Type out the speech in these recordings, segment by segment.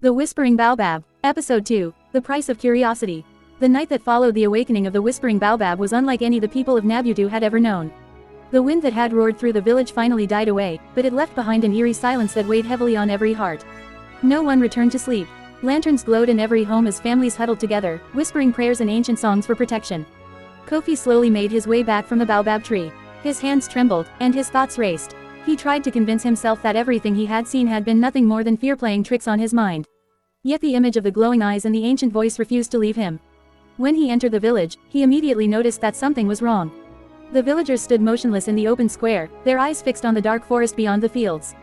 The Whispering Baobab, Episode 2, The Price of Curiosity. The night that followed the awakening of the Whispering Baobab was unlike any the people of Nabutu had ever known. The wind that had roared through the village finally died away, but it left behind an eerie silence that weighed heavily on every heart. No one returned to sleep. Lanterns glowed in every home as families huddled together, whispering prayers and ancient songs for protection. Kofi slowly made his way back from the baobab tree. His hands trembled, and his thoughts raced. He tried to convince himself that everything he had seen had been nothing more than fear playing tricks on his mind. Yet the image of the glowing eyes and the ancient voice refused to leave him. When he entered the village, he immediately noticed that something was wrong. The villagers stood motionless in the open square, their eyes fixed on the dark forest beyond the fields.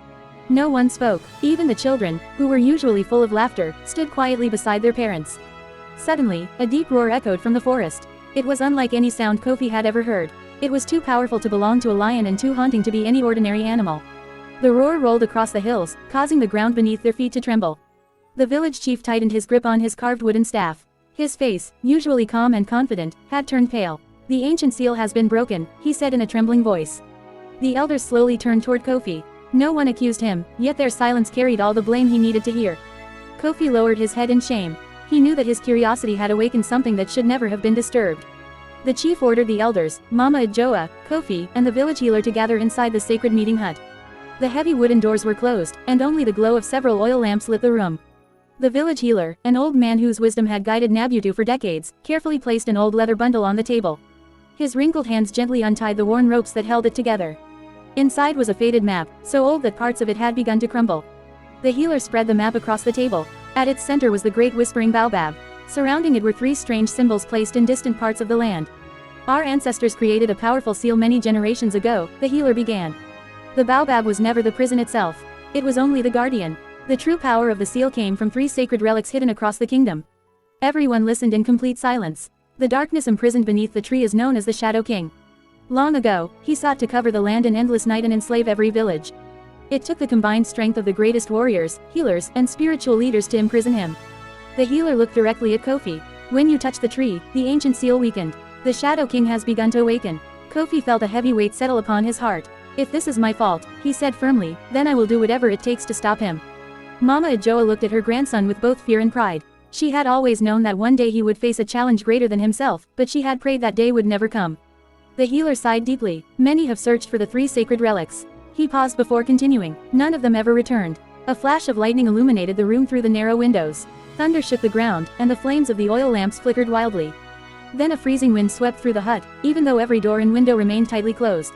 No one spoke. Even the children, who were usually full of laughter, stood quietly beside their parents. Suddenly, a deep roar echoed from the forest. It was unlike any sound Kofi had ever heard. It was too powerful to belong to a lion and too haunting to be any ordinary animal. The roar rolled across the hills, causing the ground beneath their feet to tremble. The village chief tightened his grip on his carved wooden staff. His face, usually calm and confident, had turned pale. "The ancient seal has been broken," he said in a trembling voice. The elders slowly turned toward Kofi. No one accused him, yet their silence carried all the blame he needed to hear. Kofi lowered his head in shame. He knew that his curiosity had awakened something that should never have been disturbed. The chief ordered the elders, Mama Adjoa, Kofi, and the village healer to gather inside the sacred meeting hut. The heavy wooden doors were closed, and only the glow of several oil lamps lit the room. The village healer, an old man whose wisdom had guided Nabutu for decades, carefully placed an old leather bundle on the table. His wrinkled hands gently untied the worn ropes that held it together. Inside was a faded map, so old that parts of it had begun to crumble. The healer spread the map across the table. At its center was the great whispering baobab. Surrounding it were three strange symbols placed in distant parts of the land. "Our ancestors created a powerful seal many generations ago," the healer began. "The baobab was never the prison itself. It was only the guardian. The true power of the seal came from three sacred relics hidden across the kingdom." Everyone listened in complete silence. The darkness imprisoned beneath the tree is known as the Shadow King. Long ago, he sought to cover the land in endless night and enslave every village. It took the combined strength of the greatest warriors, healers, and spiritual leaders to imprison him. The healer looked directly at Kofi. "When you touched the tree, the ancient seal weakened. The Shadow King has begun to awaken." Kofi felt a heavy weight settle upon his heart. "If this is my fault," he said firmly, "then I will do whatever it takes to stop him." Mama Adjoa looked at her grandson with both fear and pride. She had always known that one day he would face a challenge greater than himself, but she had prayed that day would never come. The healer sighed deeply. "Many have searched for the three sacred relics." He paused before continuing. "None of them ever returned." A flash of lightning illuminated the room through the narrow windows. Thunder shook the ground, and the flames of the oil lamps flickered wildly. Then a freezing wind swept through the hut, even though every door and window remained tightly closed.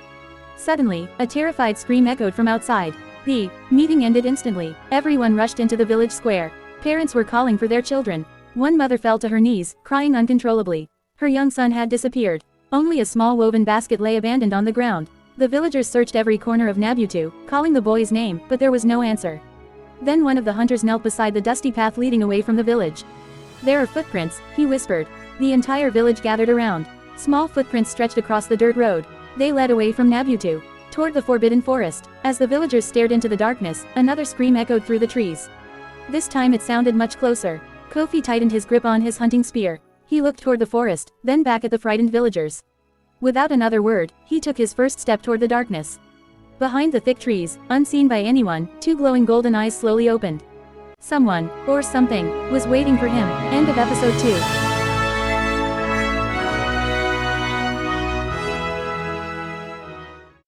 Suddenly, a terrified scream echoed from outside. The meeting ended instantly. Everyone rushed into the village square. Parents were calling for their children. One mother fell to her knees, crying uncontrollably. Her young son had disappeared. Only a small woven basket lay abandoned on the ground. The villagers searched every corner of Nabutu, calling the boy's name, but there was no answer. Then one of the hunters knelt beside the dusty path leading away from the village. "There are footprints," he whispered. The entire village gathered around. Small footprints stretched across the dirt road. They led away from Nabutu, toward the forbidden forest. As the villagers stared into the darkness, another scream echoed through the trees. This time it sounded much closer. Kofi tightened his grip on his hunting spear. He looked toward the forest, then back at the frightened villagers. Without another word, he took his first step toward the darkness. Behind the thick trees, unseen by anyone, two glowing golden eyes slowly opened. Someone, or something, was waiting for him. End of episode 2.